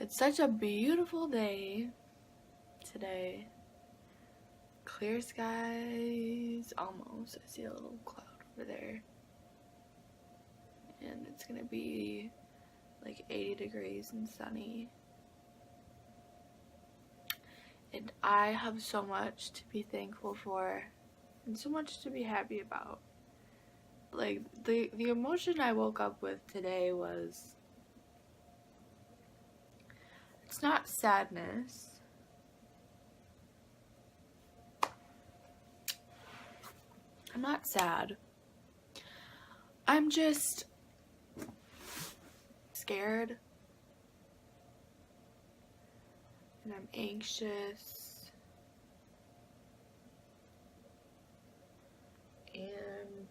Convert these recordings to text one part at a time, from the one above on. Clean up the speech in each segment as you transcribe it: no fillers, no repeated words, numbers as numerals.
It's such a beautiful day today. Clear skies, almost. I see a little cloud over there. And it's gonna be like 80 degrees and sunny. And I have so much to be thankful for and so much to be happy about. Like the emotion I woke up with today was, it's not sadness. I'm not sad. I'm just scared. And I'm anxious. And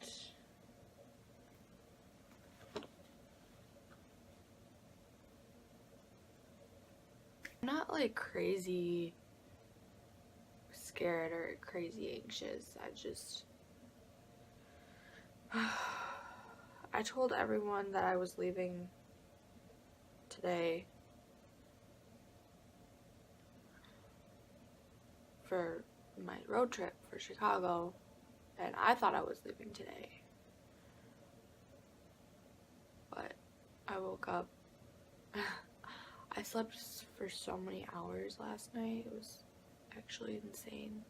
I'm not like crazy scared or crazy anxious. I told everyone that I was leaving today for my road trip for Chicago, and I thought I was leaving today. But I woke up. I slept for so many hours last night. It was actually insane.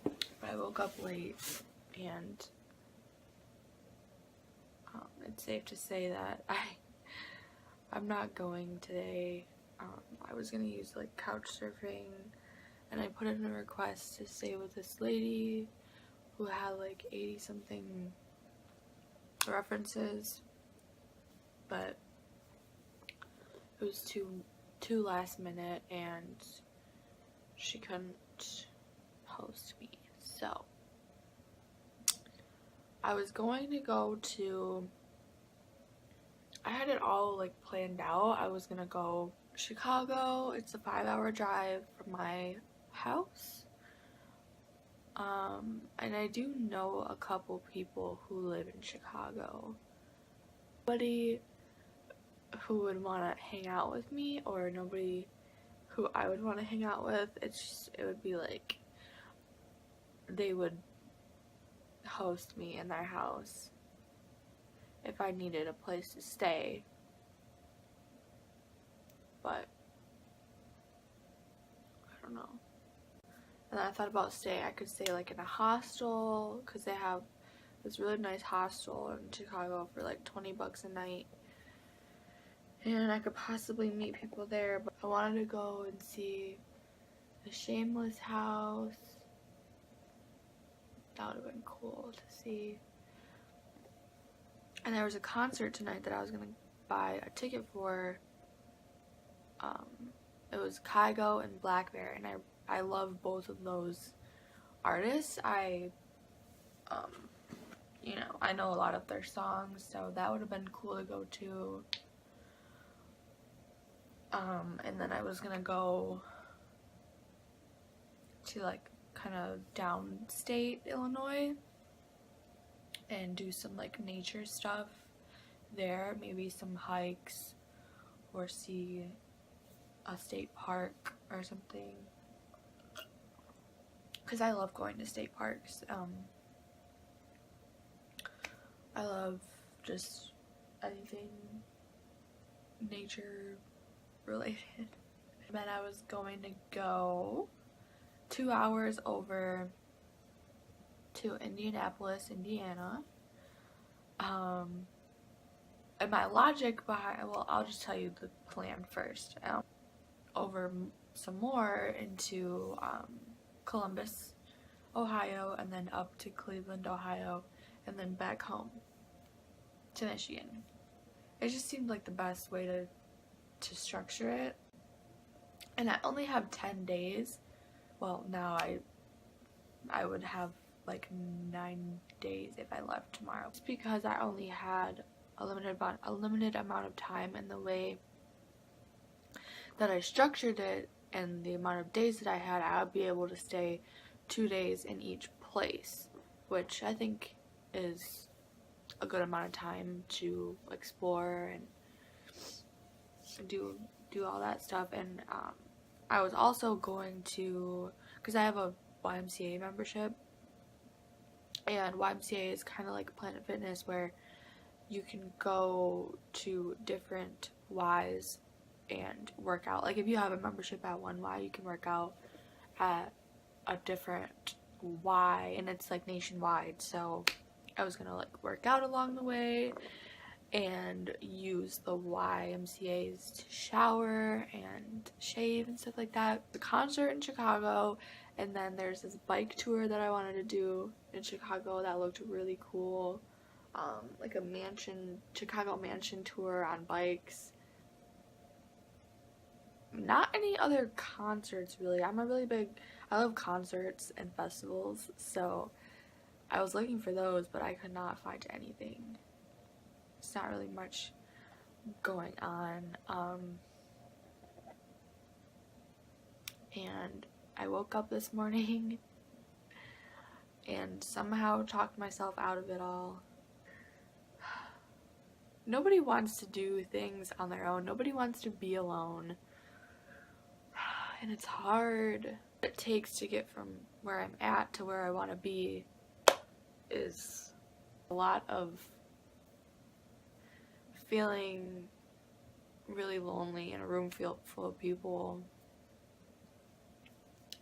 But I woke up late, and it's safe to say that I'm not going today. I was gonna use like couch surfing, and I put in a request to stay with this lady who had like 80 something references, but it was too last minute and she couldn't host me. So I was going to go to, I had it all like planned out. I was gonna go Chicago. It's a 5-hour drive from my house. And I do know a couple people who live in Chicago. Nobody who would want to hang out with me, or nobody who I would want to hang out with. It's just, it would be like they would host me in their house if I needed a place to stay. But I don't know. And then I thought about staying. I could stay like in a hostel, because they have this really nice hostel in Chicago for like 20 bucks a night. And I could possibly meet people there, but I wanted to go and see the Shameless house. That would have been cool to see. And there was a concert tonight that I was gonna buy a ticket for. It was Kygo and Blackbear, and I love both of those artists. You know, I know a lot of their songs, so that would have been cool to go to. And then I was gonna go to like kind of downstate Illinois and do some like nature stuff there, maybe some hikes or see a state park or something, because I love going to state parks. I love just anything nature related. And then I was going to go 2 hours over to Indianapolis, Indiana. And my logic behind, well, I'll just tell you the plan first. Over some more into Columbus, Ohio, and then up to Cleveland, Ohio, and then back home to Michigan. It just seemed like the best way to structure it. And I only have 10 days. Well, now I would have like 9 days if I left tomorrow. It's because I only had a limited amount of time, and the way that I structured it and the amount of days that I had, I would be able to stay 2 days in each place, which I think is a good amount of time to explore and do all that stuff. And I was also going to, because I have a YMCA membership, and YMCA is kind of like Planet Fitness, where you can go to different Ys and work out. Like if you have a membership at one Y, you can work out at a different Y, and it's like nationwide. So I was gonna like work out along the way and use the YMCA's to shower and shave and stuff like that. The concert in Chicago, and then there's this bike tour that I wanted to do in Chicago that looked really cool. Like a Chicago mansion tour on bikes. Not any other concerts really. I love concerts and festivals, so I was looking for those, but I could not find anything. It's not really much going on. And I woke up this morning and somehow talked myself out of it all. Nobody wants to do things on their own. Nobody wants to be alone. And it's hard. What it takes to get from where I'm at to where I want to be is a lot of feeling really lonely in a room full of people,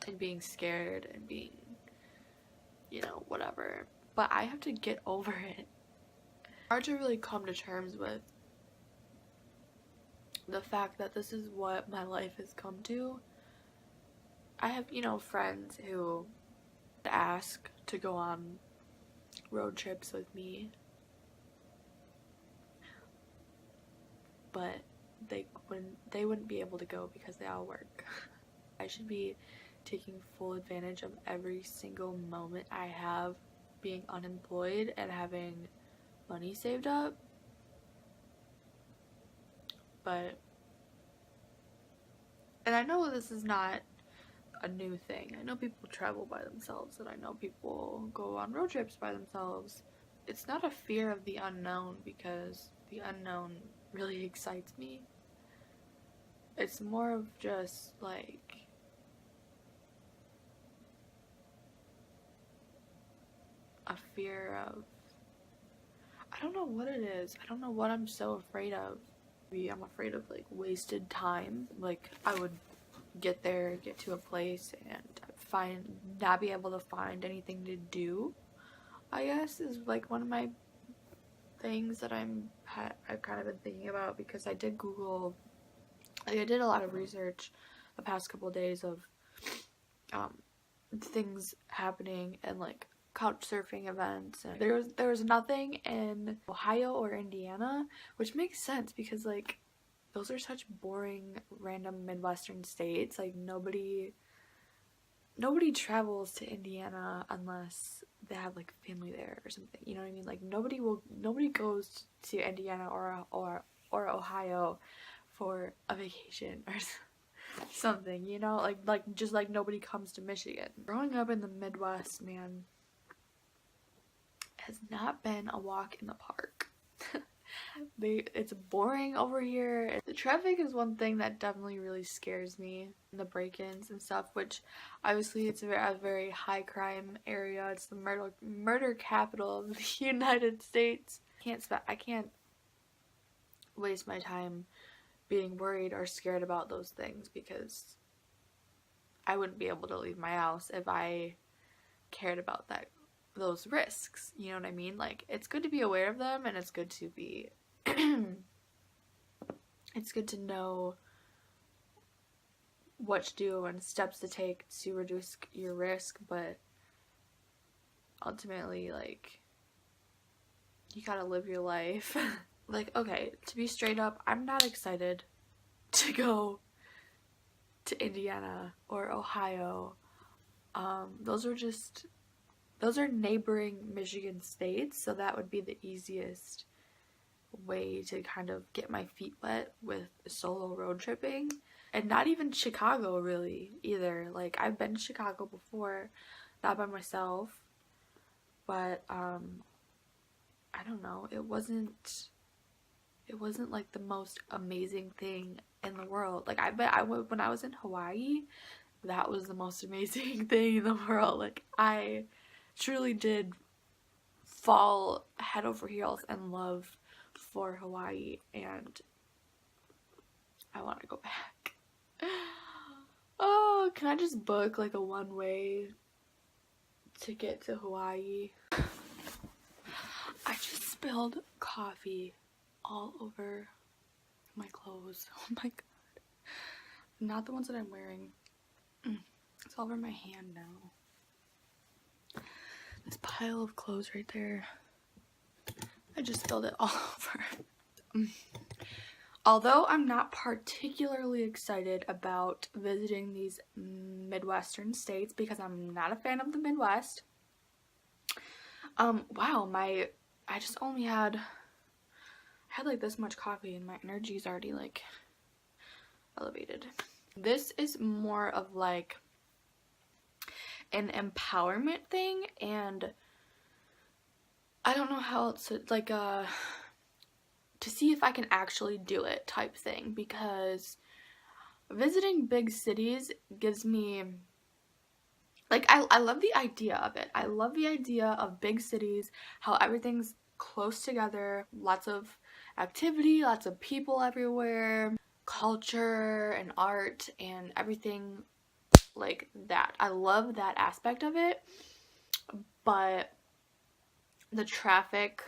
and being scared and being, whatever. But I have to get over it. Hard to really come to terms with the fact that this is what my life has come to. I have, friends who ask to go on road trips with me, but they wouldn't be able to go because they all work. I should be taking full advantage of every single moment I have being unemployed and having money saved up. And I know this is not a new thing. I know people travel by themselves, and I know people go on road trips by themselves. It's not a fear of the unknown, because the unknown really excites me. It's more of just like a fear of, I don't know what it is. I don't know what I'm so afraid of. Maybe I'm afraid of like wasted time. Like I would get to a place and not be able to find anything to do, I guess, is like one of my things that I've kind of been thinking about, because I did Google, like I did a lot of research the past couple of days of things happening and like couch surfing events, and there was nothing in Ohio or Indiana, which makes sense because like those are such boring random Midwestern states. Like nobody travels to Indiana unless they have like family there or something, you know what I mean? Like nobody goes to Indiana or Ohio for a vacation or something, like just like nobody comes to Michigan. Growing up in the Midwest, man, has not been a walk in the park. It's boring over here. The traffic is one thing that definitely really scares me. The break-ins and stuff, which obviously it's a very high crime area. It's the murder capital of the United States. I can't waste my time being worried or scared about those things, because I wouldn't be able to leave my house if I cared about those risks, you know what I mean? Like, it's good to be aware of them, and it's good to be it's good to know what to do and steps to take to reduce your risk, but ultimately, like, you gotta live your life. Like, okay, to be straight up, I'm not excited to go to Indiana or Ohio. Those are neighboring Michigan states, so that would be the easiest way to kind of get my feet wet with solo road tripping. And not even Chicago really either. Like, I've been to Chicago before, not by myself, but I don't know, it wasn't it wasn't like the most amazing thing in the world. Like, I bet when I was in Hawaii, that was the most amazing thing in the world. Like, I truly did fall head over heels in love for Hawaii, and I want to go back. Oh, can I just book like a one-way ticket to Hawaii? I just spilled coffee all over my clothes. Oh my god. Not the ones that I'm wearing. It's all over my hand now. This pile of clothes right there. I just spilled it all over. Although I'm not particularly excited about visiting these Midwestern states because I'm not a fan of the Midwest. Wow, I just only had like this much coffee and my energy is already like elevated. This is more of like an empowerment thing, and I don't know how else to, like, to see if I can actually do it type thing, because visiting big cities gives me, like, I love the idea of it. I love the idea of big cities, how everything's close together, lots of activity, lots of people everywhere, culture and art and everything like that. I love that aspect of it, but the traffic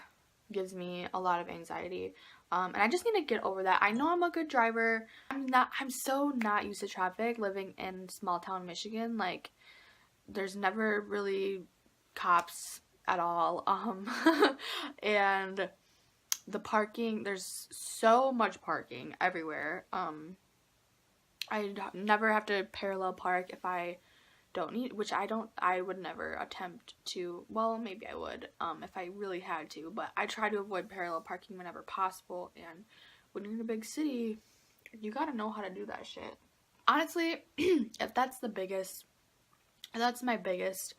gives me a lot of anxiety, and I just need to get over that. I know I'm a good driver. I'm so not used to traffic living in small town Michigan. Like, there's never really cops at all, and the parking, there's so much parking everywhere. I never have to parallel park if I don't need, which I would never attempt to. Well, maybe I would, if I really had to, but I try to avoid parallel parking whenever possible. And when you're in a big city, you gotta know how to do that shit. Honestly, if that's my biggest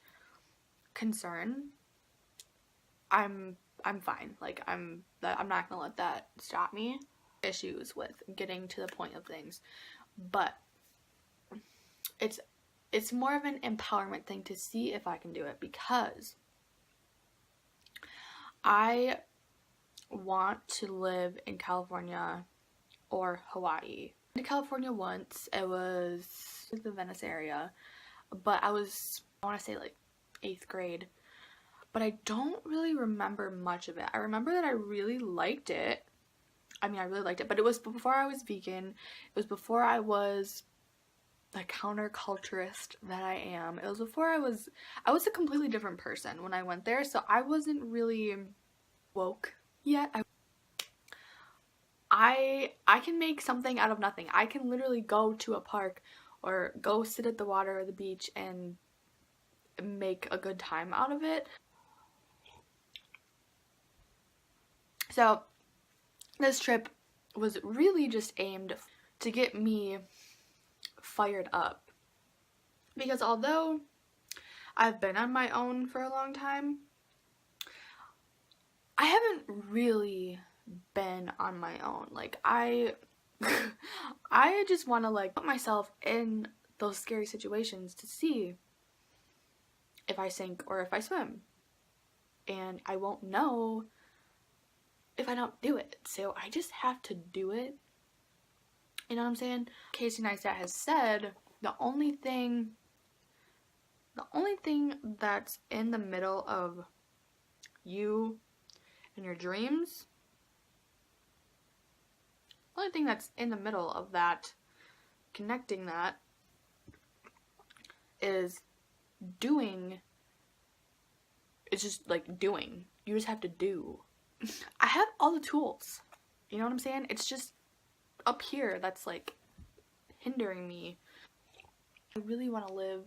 concern, I'm fine. Like, I'm not gonna let that stop me. Issues with getting to the point of things, but it's more of an empowerment thing to see if I can do it, because I want to live in California or Hawaii. I went to California once. It was the Venice area, but I want to say like 8th grade, but I don't really remember much of it. I remember that I really liked it. I mean, I really liked it, but it was before I was vegan. It was before I was the counterculturist that I am. It was before I was a completely different person when I went there, so I wasn't really woke yet. I can make something out of nothing. I can literally go to a park or go sit at the water or the beach and make a good time out of it. So this trip was really just aimed to get me fired up, because although I've been on my own for a long time, I haven't really been on my own. Like, I just want to like put myself in those scary situations to see if I sink or if I swim, and I won't know if I don't do it, so I just have to do it. You know what I'm saying? Casey Neistat has said the only thing that's in the middle of you and your dreams, the only thing that's in the middle of that, connecting that, is doing. It's just like doing. You just have to do. I have all the tools. You know what I'm saying? It's just up here that's like hindering me. I really want to live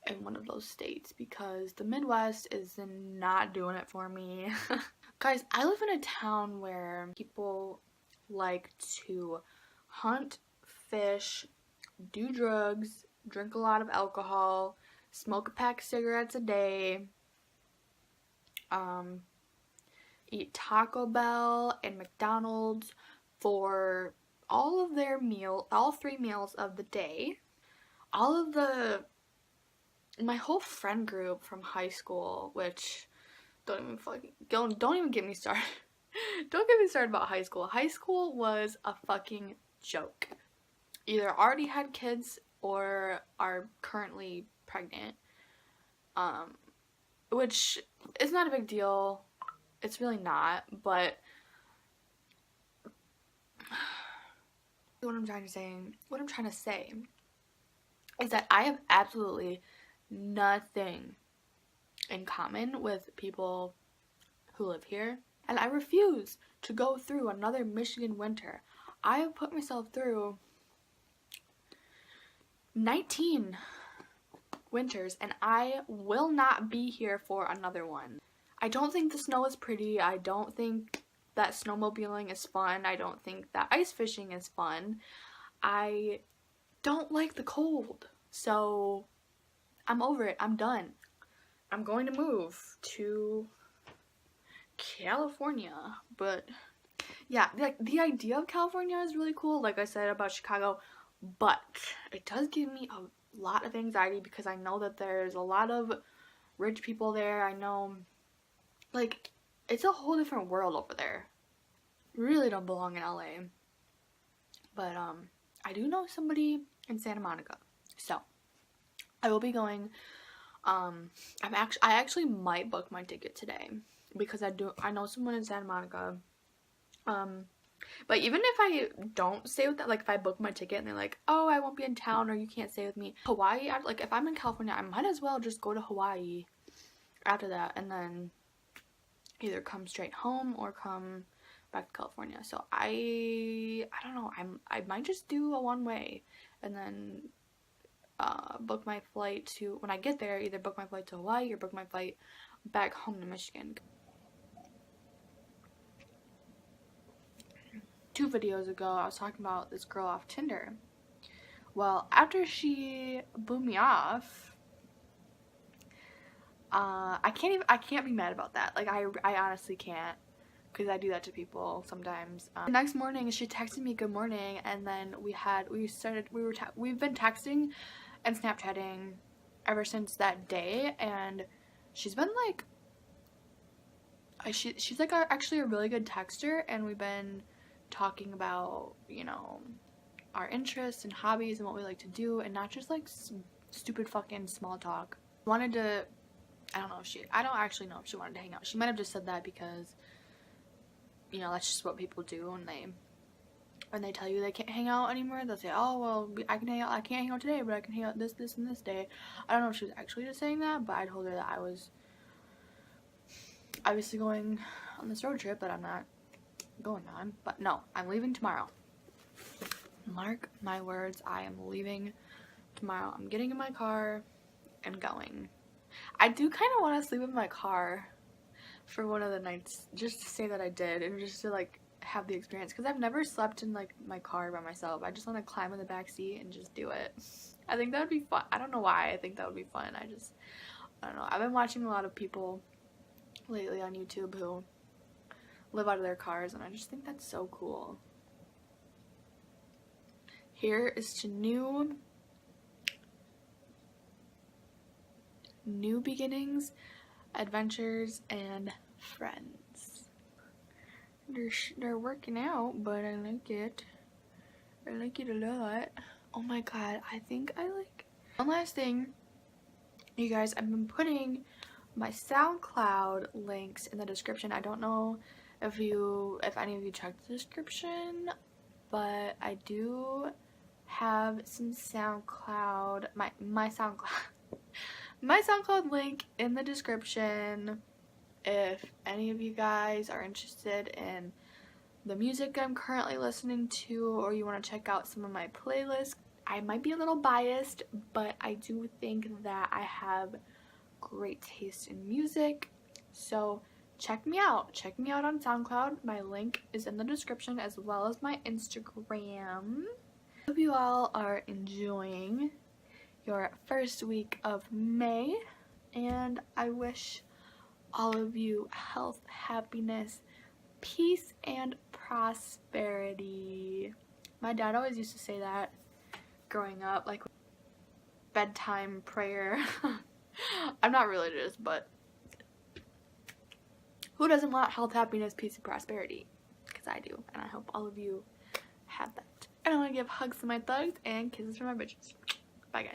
in one of those states because the Midwest is not doing it for me. Guys, I live in a town where people like to hunt, fish, do drugs, drink a lot of alcohol, smoke a pack of cigarettes a day, eat Taco Bell and McDonald's for all of their all 3 meals of the day. My whole friend group from high school, which don't even get me started. Don't get me started about high school. High school was a fucking joke. Either already had kids or are currently pregnant. Which is not a big deal. It's really not, but what I'm trying to say is that I have absolutely nothing in common with people who live here, and I refuse to go through another Michigan winter. I have put myself through 19 winters, and I will not be here for another one. I don't think the snow is pretty. I don't think that snowmobiling is fun. I don't think that ice fishing is fun. I don't like the cold. So I'm over it. I'm done. I'm going to move to California. But yeah, the idea of California is really cool, like I said about Chicago, but it does give me a lot of anxiety because I know that there's a lot of rich people there. I know, like, it's a whole different world over there. Really don't belong in LA. But I do know somebody in Santa Monica, so I will be going. I actually might book my ticket today because I know someone in Santa Monica. But even if I don't stay with that, like if I book my ticket and they're like, oh, I won't be in town or you can't stay with me, Hawaii, like if I'm in California, I might as well just go to Hawaii after that and then either come straight home or come back to California. So I don't know, I might just do a one-way and then book my flight to, when I get there, either book my flight to Hawaii or book my flight back home to Michigan. 2 videos ago, I was talking about this girl off Tinder. Well, after she blew me off, I can't be mad about that. Like, I honestly can't, because I do that to people sometimes. The next morning, she texted me good morning, and then we've been texting and Snapchatting ever since that day, and she's been like, she's like actually a really good texter, and we've been talking about, you know, our interests and hobbies and what we like to do, and not just like stupid fucking small talk. I don't actually know if she wanted to hang out. She might have just said that because, you know, that's just what people do when they tell you they can't hang out anymore. They'll say, oh, well, I can't hang out today, but I can hang out this and this day. I don't know if she was actually just saying that, but I told her that I was obviously going on this road trip that I'm not going on. But no, I'm leaving tomorrow. Mark my words, I am leaving tomorrow. I'm getting in my car and going. I do kind of want to sleep in my car for one of the nights, just to say that I did, and just to like have the experience, because I've never slept in like my car by myself. I just want to climb in the back seat and just do it. I think that would be fun. I don't know why I think that would be fun. I don't know. I've been watching a lot of people lately on YouTube who live out of their cars, and I just think that's so cool. Here is to new beginnings, adventures, and friends. They're working out, but I like it. I like it a lot. Oh my god, I think I like... One last thing, you guys, I've been putting my SoundCloud links in the description. I don't know if any of you checked the description, but I do have some SoundCloud, my SoundCloud link in the description. If any of you guys are interested in the music I'm currently listening to, or you want to check out some of my playlists, I might be a little biased, but I do think that I have great taste in music. So check me out on SoundCloud. My link is in the description, as well as my Instagram. Hope you all are enjoying your first week of May, and I wish all of you health, happiness, peace, and prosperity. My dad always used to say that growing up, like bedtime prayer. I'm not religious, but who doesn't want health, happiness, peace, and prosperity? Because I do, and I hope all of you have that. And I want to give hugs to my thugs and kisses to my bitches. Bye, guys.